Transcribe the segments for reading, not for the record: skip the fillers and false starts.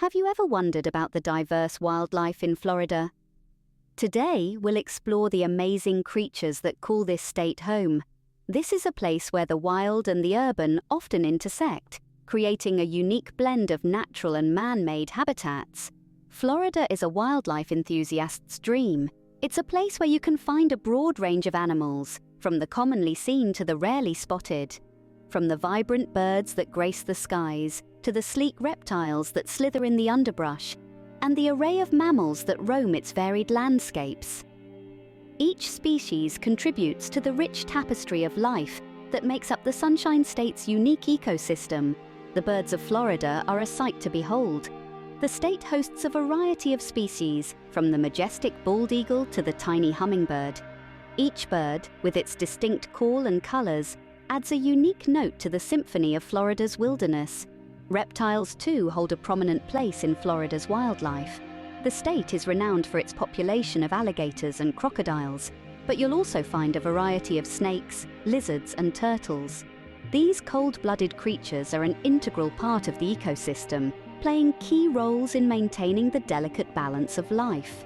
Have you ever wondered about the diverse wildlife in Florida? Today, we'll explore the amazing creatures that call this state home. This is a place where the wild and the urban often intersect, creating a unique blend of natural and man-made habitats. Florida is a wildlife enthusiast's dream. It's a place where you can find a broad range of animals, from the commonly seen to the rarely spotted. From the vibrant birds that grace the skies, to the sleek reptiles that slither in the underbrush, and the array of mammals that roam its varied landscapes. Each species contributes to the rich tapestry of life that makes up the Sunshine State's unique ecosystem. The birds of Florida are a sight to behold. The state hosts a variety of species, from the majestic bald eagle to the tiny hummingbird. Each bird, with its distinct call and colors, adds a unique note to the symphony of Florida's wilderness. Reptiles, too, hold a prominent place in Florida's wildlife. The state is renowned for its population of alligators and crocodiles, but you'll also find a variety of snakes, lizards, and turtles. These cold-blooded creatures are an integral part of the ecosystem, playing key roles in maintaining the delicate balance of life.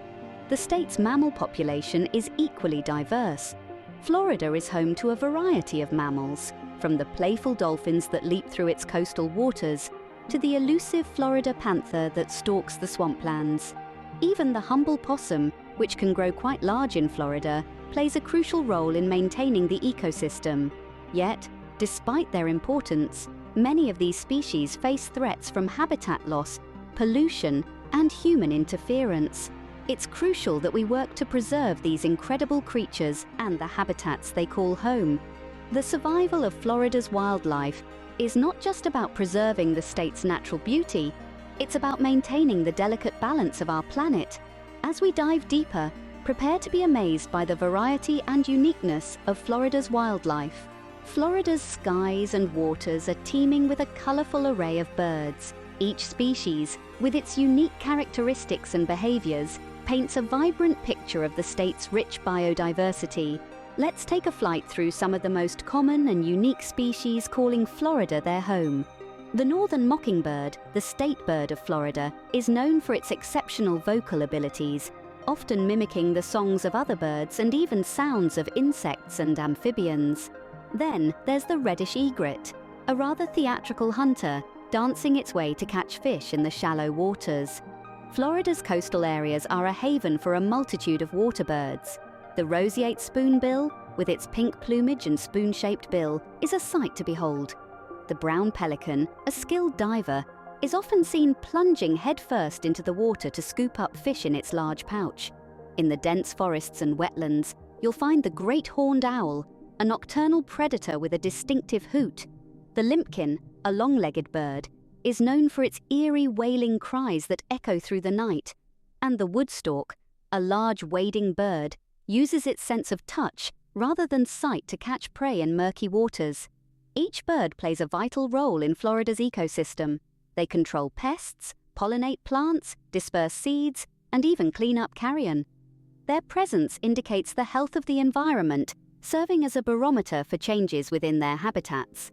The state's mammal population is equally diverse. Florida is home to a variety of mammals, from the playful dolphins that leap through its coastal waters to the elusive Florida panther that stalks the swamplands. Even the humble possum, which can grow quite large in Florida, plays a crucial role in maintaining the ecosystem. Yet, despite their importance, many of these species face threats from habitat loss, pollution, and human interference. It's crucial that we work to preserve these incredible creatures and the habitats they call home. The survival of Florida's wildlife is not just about preserving the state's natural beauty, it's about maintaining the delicate balance of our planet. As we dive deeper, prepare to be amazed by the variety and uniqueness of Florida's wildlife. Florida's skies and waters are teeming with a colorful array of birds. Each species, with its unique characteristics and behaviors, paints a vibrant picture of the state's rich biodiversity. Let's take a flight through some of the most common and unique species calling Florida their home. The northern mockingbird, the state bird of Florida, is known for its exceptional vocal abilities, often mimicking the songs of other birds and even sounds of insects and amphibians. Then there's the reddish egret, a rather theatrical hunter, dancing its way to catch fish in the shallow waters. Florida's coastal areas are a haven for a multitude of water birds. The roseate spoonbill, with its pink plumage and spoon-shaped bill, is a sight to behold. The brown pelican, a skilled diver, is often seen plunging headfirst into the water to scoop up fish in its large pouch. In the dense forests and wetlands, you'll find the great horned owl, a nocturnal predator with a distinctive hoot. The limpkin, a long-legged bird, is known for its eerie wailing cries that echo through the night. And the woodstock, a large wading bird, uses its sense of touch rather than sight to catch prey in murky waters. Each bird plays a vital role in Florida's ecosystem. They control pests, pollinate plants, disperse seeds, and even clean up carrion. Their presence indicates the health of the environment, serving as a barometer for changes within their habitats.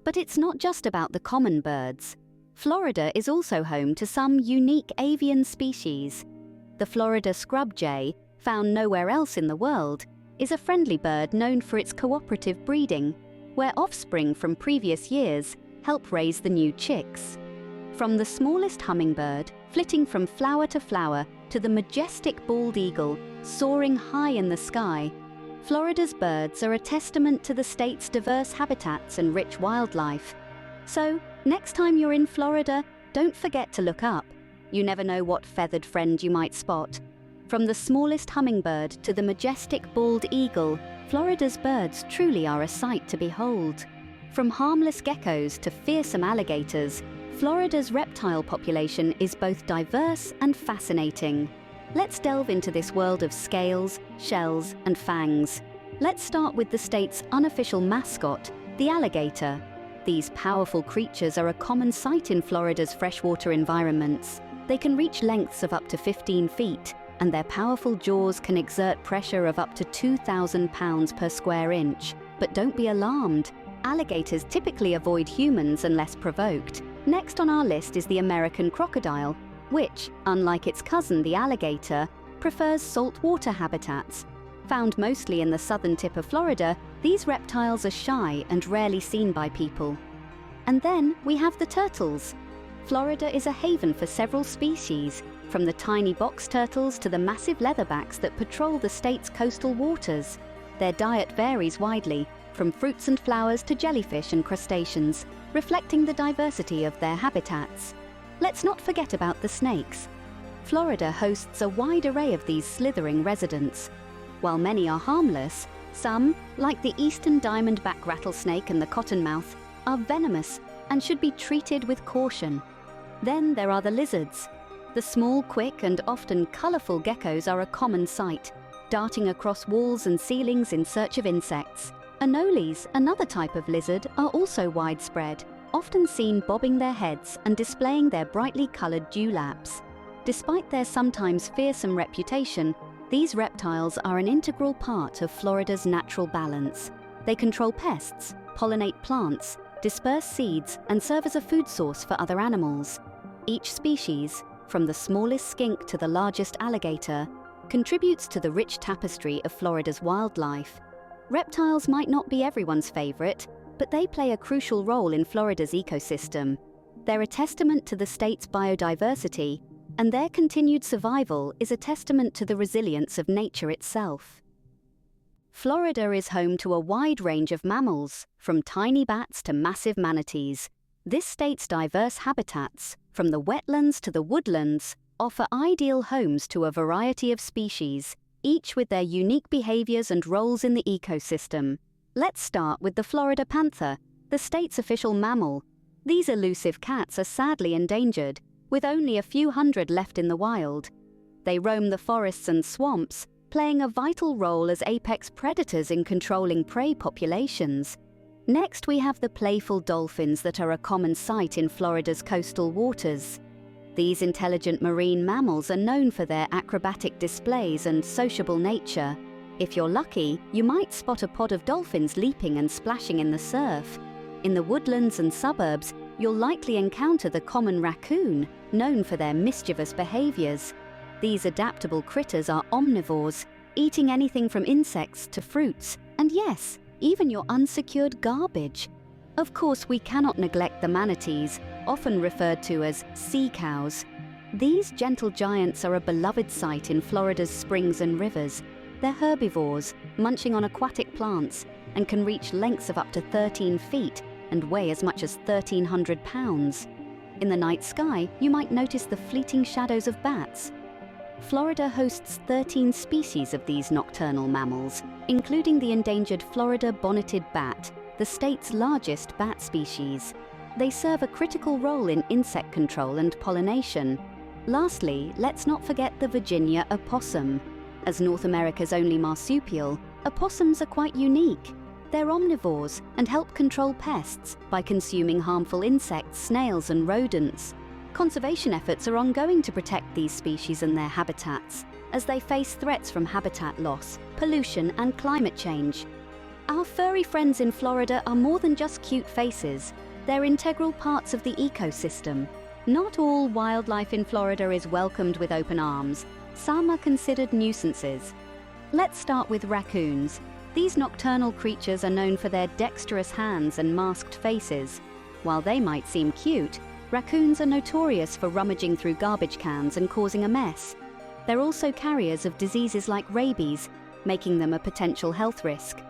But it's not just about the common birds. Florida is also home to some unique avian species. The Florida scrub jay, found nowhere else in the world, is a friendly bird known for its cooperative breeding, where offspring from previous years help raise the new chicks. From the smallest hummingbird, flitting from flower to flower, to the majestic bald eagle, soaring high in the sky, Florida's birds are a testament to the state's diverse habitats and rich wildlife. So, next time you're in Florida, don't forget to look up. You never know what feathered friend you might spot. From the smallest hummingbird to the majestic bald eagle, Florida's birds truly are a sight to behold. From harmless geckos to fearsome alligators, Florida's reptile population is both diverse and fascinating. Let's delve into this world of scales, shells, and fangs. Let's start with the state's unofficial mascot, the alligator. These powerful creatures are a common sight in Florida's freshwater environments. They can reach lengths of up to 15 feet, and their powerful jaws can exert pressure of up to 2,000 pounds per square inch. But don't be alarmed. Alligators typically avoid humans unless provoked, Next on our list is the American crocodile, which, unlike its cousin the alligator, prefers saltwater habitats. Found mostly in the southern tip of Florida, these reptiles are shy and rarely seen by people. And then we have the turtles. Florida is a haven for several species, from the tiny box turtles to the massive leatherbacks that patrol the state's coastal waters. Their diet varies widely, from fruits and flowers to jellyfish and crustaceans, reflecting the diversity of their habitats. Let's not forget about the snakes. Florida hosts a wide array of these slithering residents. While many are harmless, some, like the eastern diamondback rattlesnake and the cottonmouth, are venomous and should be treated with caution. Then there are the lizards. The small, quick, and often colorful geckos are a common sight, darting across walls and ceilings in search of insects. Anoles, another type of lizard, are also widespread, often seen bobbing their heads and displaying their brightly colored dewlaps. Despite their sometimes fearsome reputation, these reptiles are an integral part of Florida's natural balance. They control pests, pollinate plants, disperse seeds, and serve as a food source for other animals. Each species, from the smallest skink to the largest alligator, contributes to the rich tapestry of Florida's wildlife. Reptiles might not be everyone's favorite, but they play a crucial role in Florida's ecosystem. They're a testament to the state's biodiversity, and their continued survival is a testament to the resilience of nature itself. Florida is home to a wide range of mammals, from tiny bats to massive manatees. This state's diverse habitats, from the wetlands to the woodlands, offer ideal homes to a variety of species, each with their unique behaviors and roles in the ecosystem. Let's start with the Florida panther, the state's official mammal. These elusive cats are sadly endangered, with only a few hundred left in the wild. They roam the forests and swamps, playing a vital role as apex predators in controlling prey populations. Next, we have the playful dolphins that are a common sight in Florida's coastal waters. These intelligent marine mammals are known for their acrobatic displays and sociable nature. If you're lucky, you might spot a pod of dolphins leaping and splashing in the surf. In the woodlands and suburbs, you'll likely encounter the common raccoon, known for their mischievous behaviors. These adaptable critters are omnivores, eating anything from insects to fruits, and yes, even your unsecured garbage. Of course, we cannot neglect the manatees, often referred to as sea cows. These gentle giants are a beloved sight in Florida's springs and rivers. They're herbivores, munching on aquatic plants, and can reach lengths of up to 13 feet and weigh as much as 1,300 pounds. In the night sky, you might notice the fleeting shadows of bats. Florida hosts 13 species of these nocturnal mammals, including the endangered Florida bonneted bat, the state's largest bat species. They serve a critical role in insect control and pollination. Lastly, let's not forget the Virginia opossum. As North America's only marsupial, opossums are quite unique. They're omnivores and help control pests by consuming harmful insects, snails, and rodents. Conservation efforts are ongoing to protect these species and their habitats, as they face threats from habitat loss, pollution, and climate change. Our furry friends in Florida are more than just cute faces. They're integral parts of the ecosystem. Not all wildlife in Florida is welcomed with open arms. Some are considered nuisances. Let's start with raccoons. These nocturnal creatures are known for their dexterous hands and masked faces. While they might seem cute, raccoons are notorious for rummaging through garbage cans and causing a mess. They're also carriers of diseases like rabies, making them a potential health risk.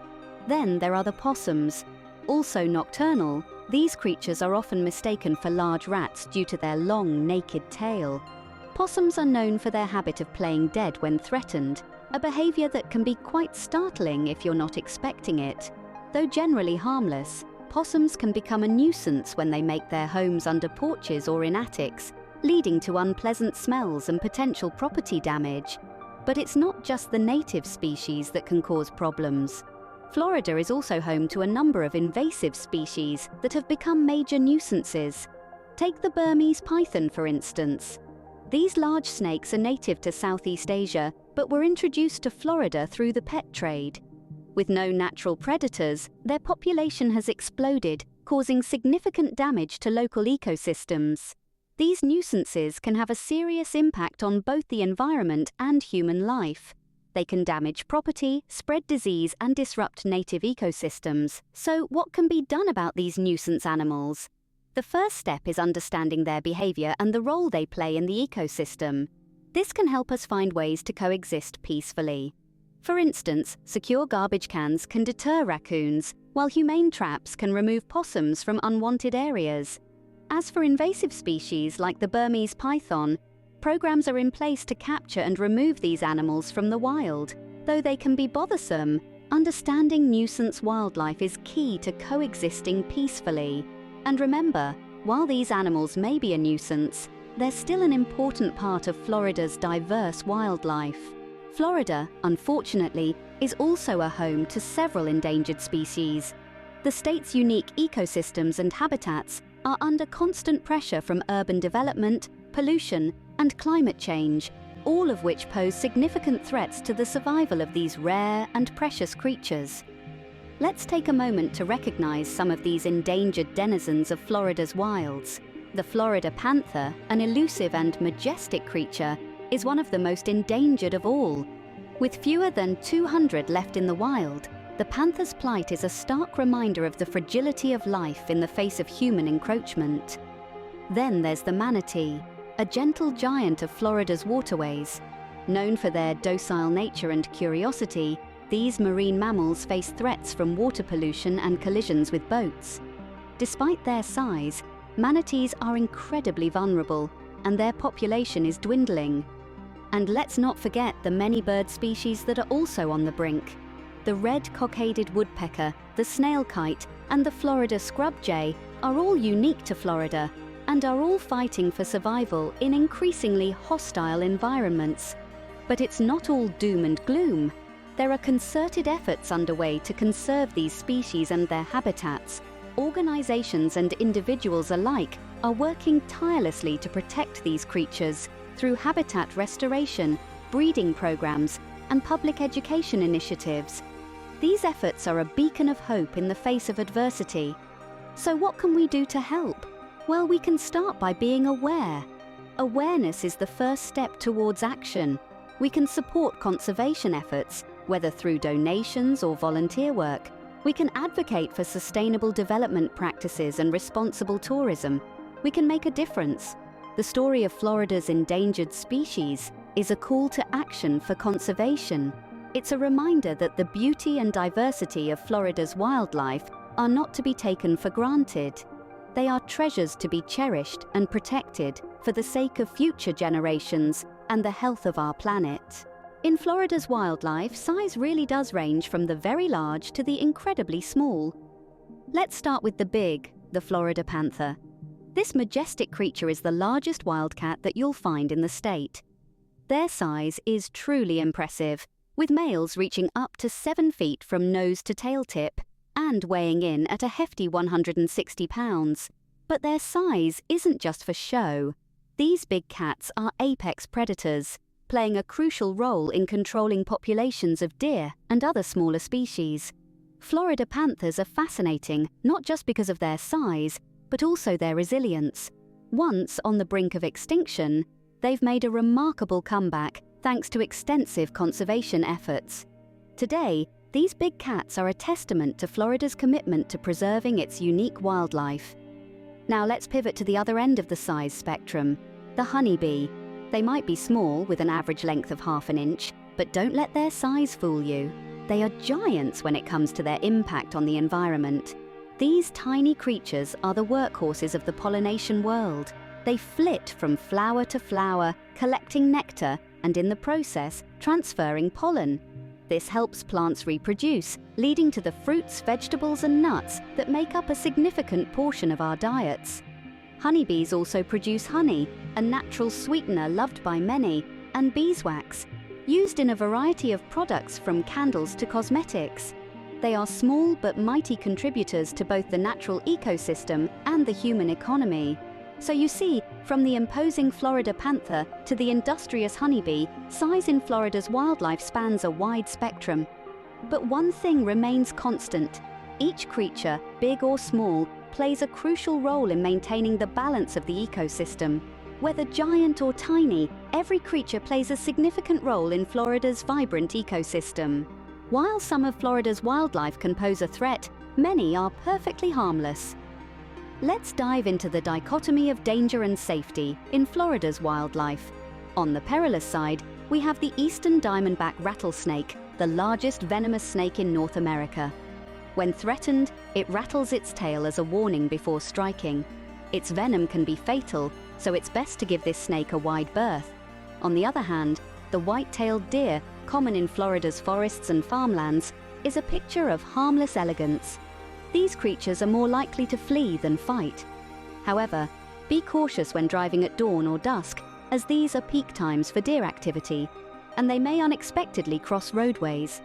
Then there are the possums. Also nocturnal, these creatures are often mistaken for large rats due to their long, naked tail. Possums are known for their habit of playing dead when threatened, a behavior that can be quite startling if you're not expecting it. Though generally harmless, possums can become a nuisance when they make their homes under porches or in attics, leading to unpleasant smells and potential property damage. But it's not just the native species that can cause problems. Florida is also home to a number of invasive species that have become major nuisances. Take the Burmese python, for instance. These large snakes are native to Southeast Asia, but were introduced to Florida through the pet trade. With no natural predators, their population has exploded, causing significant damage to local ecosystems. These nuisances can have a serious impact on both the environment and human life. They can damage property, spread disease, and disrupt native ecosystems. So, what can be done about these nuisance animals? The first step is understanding their behavior and the role they play in the ecosystem. This can help us find ways to coexist peacefully. For instance, secure garbage cans can deter raccoons, while humane traps can remove possums from unwanted areas. As for invasive species like the Burmese python, programs are in place to capture and remove these animals from the wild. Though they can be bothersome, understanding nuisance wildlife is key to coexisting peacefully. And remember, while these animals may be a nuisance, they're still an important part of Florida's diverse wildlife. Florida, unfortunately, is also a home to several endangered species. The state's unique ecosystems and habitats are under constant pressure from urban development, pollution, and climate change, all of which pose significant threats to the survival of these rare and precious creatures. Let's take a moment to recognize some of these endangered denizens of Florida's wilds. The Florida panther, an elusive and majestic creature, is one of the most endangered of all. With fewer than 200 left in the wild, the panther's plight is a stark reminder of the fragility of life in the face of human encroachment. Then there's the manatee, a gentle giant of Florida's waterways. Known for their docile nature and curiosity, these marine mammals face threats from water pollution and collisions with boats. Despite their size, manatees are incredibly vulnerable, and their population is dwindling. And let's not forget the many bird species that are also on the brink. The red cockaded woodpecker, the snail kite, and the Florida scrub jay are all unique to Florida and are all fighting for survival in increasingly hostile environments. But it's not all doom and gloom. There are concerted efforts underway to conserve these species and their habitats. Organizations and individuals alike are working tirelessly to protect these creatures through habitat restoration, breeding programs, and public education initiatives. These efforts are a beacon of hope in the face of adversity. So what can we do to help? Well, we can start by being aware. Awareness is the first step towards action. We can support conservation efforts, whether through donations or volunteer work. We can advocate for sustainable development practices and responsible tourism. We can make a difference. The story of Florida's endangered species is a call to action for conservation. It's a reminder that the beauty and diversity of Florida's wildlife are not to be taken for granted. They are treasures to be cherished and protected for the sake of future generations and the health of our planet. In Florida's wildlife, size really does range from the very large to the incredibly small. Let's start with the big, the Florida panther. This majestic creature is the largest wildcat that you'll find in the state. Their size is truly impressive, with males reaching up to 7 feet from nose to tail tip and weighing in at a hefty 160 pounds. But their size isn't just for show. These big cats are apex predators, playing a crucial role in controlling populations of deer and other smaller species. Florida panthers are fascinating, not just because of their size, but also their resilience. Once on the brink of extinction, they've made a remarkable comeback thanks to extensive conservation efforts. Today, these big cats are a testament to Florida's commitment to preserving its unique wildlife. Now let's pivot to the other end of the size spectrum, the honeybee. They might be small, with an average length of ½ an inch, but don't let their size fool you. They are giants when it comes to their impact on the environment. These tiny creatures are the workhorses of the pollination world. They flit from flower to flower, collecting nectar, and in the process, transferring pollen. This helps plants reproduce, leading to the fruits, vegetables, and nuts that make up a significant portion of our diets. Honeybees also produce honey, a natural sweetener loved by many, and beeswax, used in a variety of products from candles to cosmetics. They are small but mighty contributors to both the natural ecosystem and the human economy. So you see, from the imposing Florida panther to the industrious honeybee, size in Florida's wildlife spans a wide spectrum. But one thing remains constant. Each creature, big or small, plays a crucial role in maintaining the balance of the ecosystem. Whether giant or tiny, every creature plays a significant role in Florida's vibrant ecosystem. While some of Florida's wildlife can pose a threat, many are perfectly harmless. Let's dive into the dichotomy of danger and safety in Florida's wildlife. On the perilous side, we have the eastern diamondback rattlesnake, the largest venomous snake in North America. When threatened, it rattles its tail as a warning before striking. Its venom can be fatal, so it's best to give this snake a wide berth. On the other hand, the white-tailed deer, common in Florida's forests and farmlands, is a picture of harmless elegance. These creatures are more likely to flee than fight. However, be cautious when driving at dawn or dusk, as these are peak times for deer activity, and they may unexpectedly cross roadways.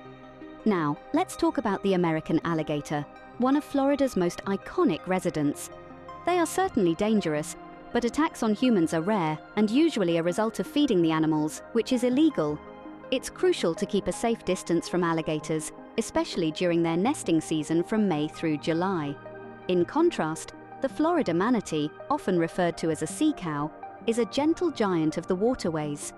Now, let's talk about the American alligator, one of Florida's most iconic residents. They are certainly dangerous, but attacks on humans are rare and usually a result of feeding the animals, which is illegal. It's crucial to keep a safe distance from alligators, especially during their nesting season from May through July. In contrast, the Florida manatee, often referred to as a sea cow, is a gentle giant of the waterways.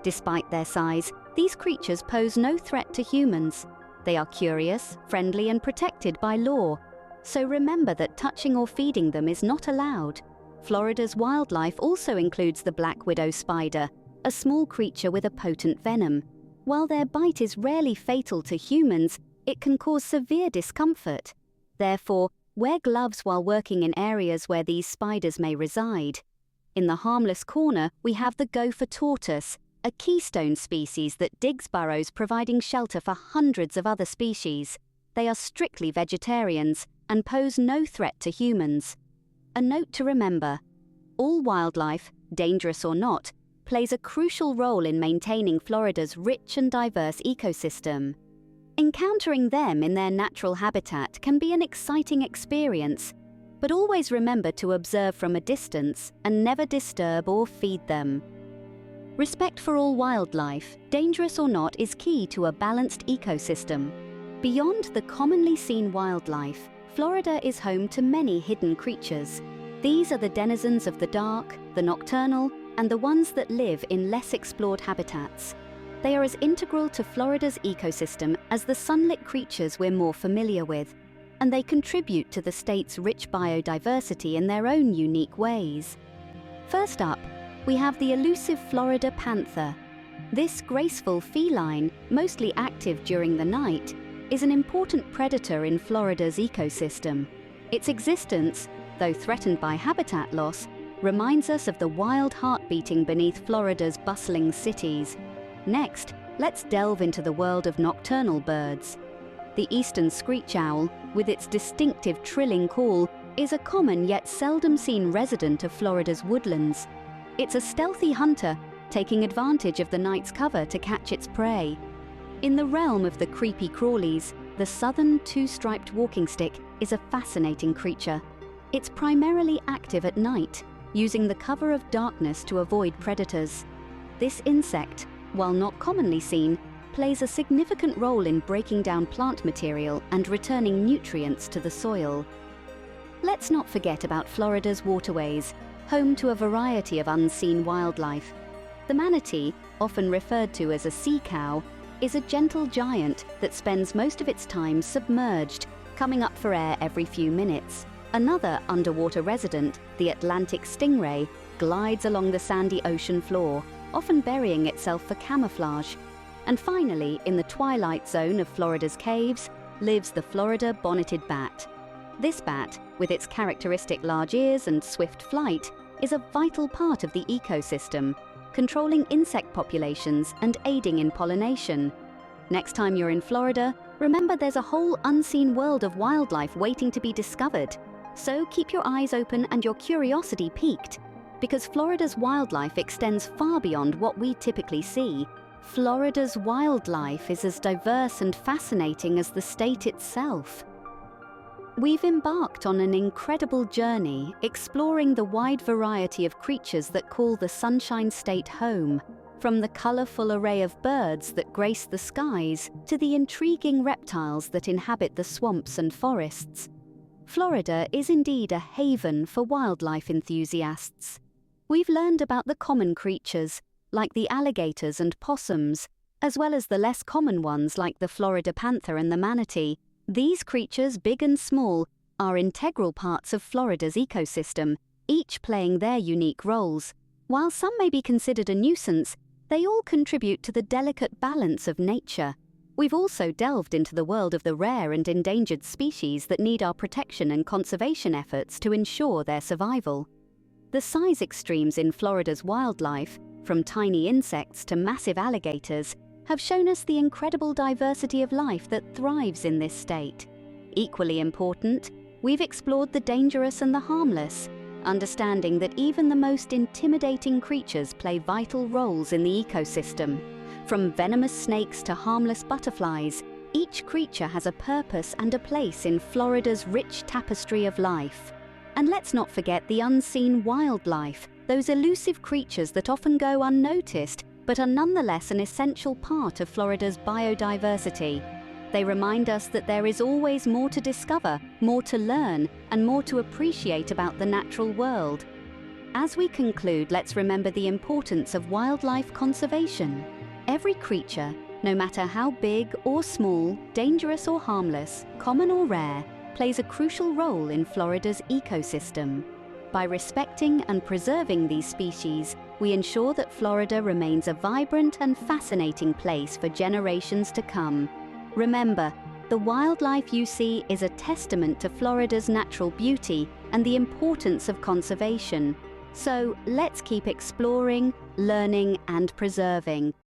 Despite their size, these creatures pose no threat to humans. They are curious, friendly, and protected by law. So remember that touching or feeding them is not allowed. Florida's wildlife also includes the black widow spider, a small creature with a potent venom. While their bite is rarely fatal to humans, it can cause severe discomfort. Therefore, wear gloves while working in areas where these spiders may reside. In the harmless corner, we have the gopher tortoise, a keystone species that digs burrows providing shelter for hundreds of other species. They are strictly vegetarians and pose no threat to humans. A note to remember: all wildlife, dangerous or not, plays a crucial role in maintaining Florida's rich and diverse ecosystem. Encountering them in their natural habitat can be an exciting experience, but always remember to observe from a distance and never disturb or feed them. Respect for all wildlife, dangerous or not, is key to a balanced ecosystem. Beyond the commonly seen wildlife, Florida is home to many hidden creatures. These are the denizens of the dark, the nocturnal, and the ones that live in less explored habitats. They are as integral to Florida's ecosystem as the sunlit creatures we're more familiar with, and they contribute to the state's rich biodiversity in their own unique ways. First up, we have the elusive Florida panther. This graceful feline, mostly active during the night, is an important predator in Florida's ecosystem. Its existence, though threatened by habitat loss, reminds us of the wild heart beating beneath Florida's bustling cities. Next, let's delve into the world of nocturnal birds. The eastern screech owl, with its distinctive trilling call, is a common yet seldom seen resident of Florida's woodlands. It's a stealthy hunter, taking advantage of the night's cover to catch its prey. In the realm of the creepy crawlies, the southern two-striped walking stick is a fascinating creature. It's primarily active at night, using the cover of darkness to avoid predators. This insect, while not commonly seen, plays a significant role in breaking down plant material and returning nutrients to the soil. Let's not forget about Florida's waterways, home to a variety of unseen wildlife. The manatee, often referred to as a sea cow, is a gentle giant that spends most of its time submerged, coming up for air every few minutes. Another underwater resident, the Atlantic stingray, glides along the sandy ocean floor, often burying itself for camouflage. And finally, in the twilight zone of Florida's caves, lives the Florida bonneted bat. This bat, with its characteristic large ears and swift flight, is a vital part of the ecosystem, controlling insect populations and aiding in pollination. Next time you're in Florida, remember there's a whole unseen world of wildlife waiting to be discovered. So keep your eyes open and your curiosity piqued, because Florida's wildlife extends far beyond what we typically see. Florida's wildlife is as diverse and fascinating as the state itself. We've embarked on an incredible journey exploring the wide variety of creatures that call the Sunshine State home, from the colorful array of birds that grace the skies to the intriguing reptiles that inhabit the swamps and forests. Florida is indeed a haven for wildlife enthusiasts. We've learned about the common creatures, like the alligators and possums, as well as the less common ones like the Florida panther and the manatee. These creatures, big and small, are integral parts of Florida's ecosystem, each playing their unique roles. While some may be considered a nuisance, they all contribute to the delicate balance of nature. We've also delved into the world of the rare and endangered species that need our protection and conservation efforts to ensure their survival. The size extremes in Florida's wildlife, from tiny insects to massive alligators, have shown us the incredible diversity of life that thrives in this state. Equally important, we've explored the dangerous and the harmless, understanding that even the most intimidating creatures play vital roles in the ecosystem. From venomous snakes to harmless butterflies, each creature has a purpose and a place in Florida's rich tapestry of life. And let's not forget the unseen wildlife, those elusive creatures that often go unnoticed, but are nonetheless an essential part of Florida's biodiversity. They remind us that there is always more to discover, more to learn, and more to appreciate about the natural world. As we conclude, let's remember the importance of wildlife conservation. Every creature, no matter how big or small, dangerous or harmless, common or rare, plays a crucial role in Florida's ecosystem. By respecting and preserving these species, we ensure that Florida remains a vibrant and fascinating place for generations to come. Remember, the wildlife you see is a testament to Florida's natural beauty and the importance of conservation. So let's keep exploring, learning, and preserving.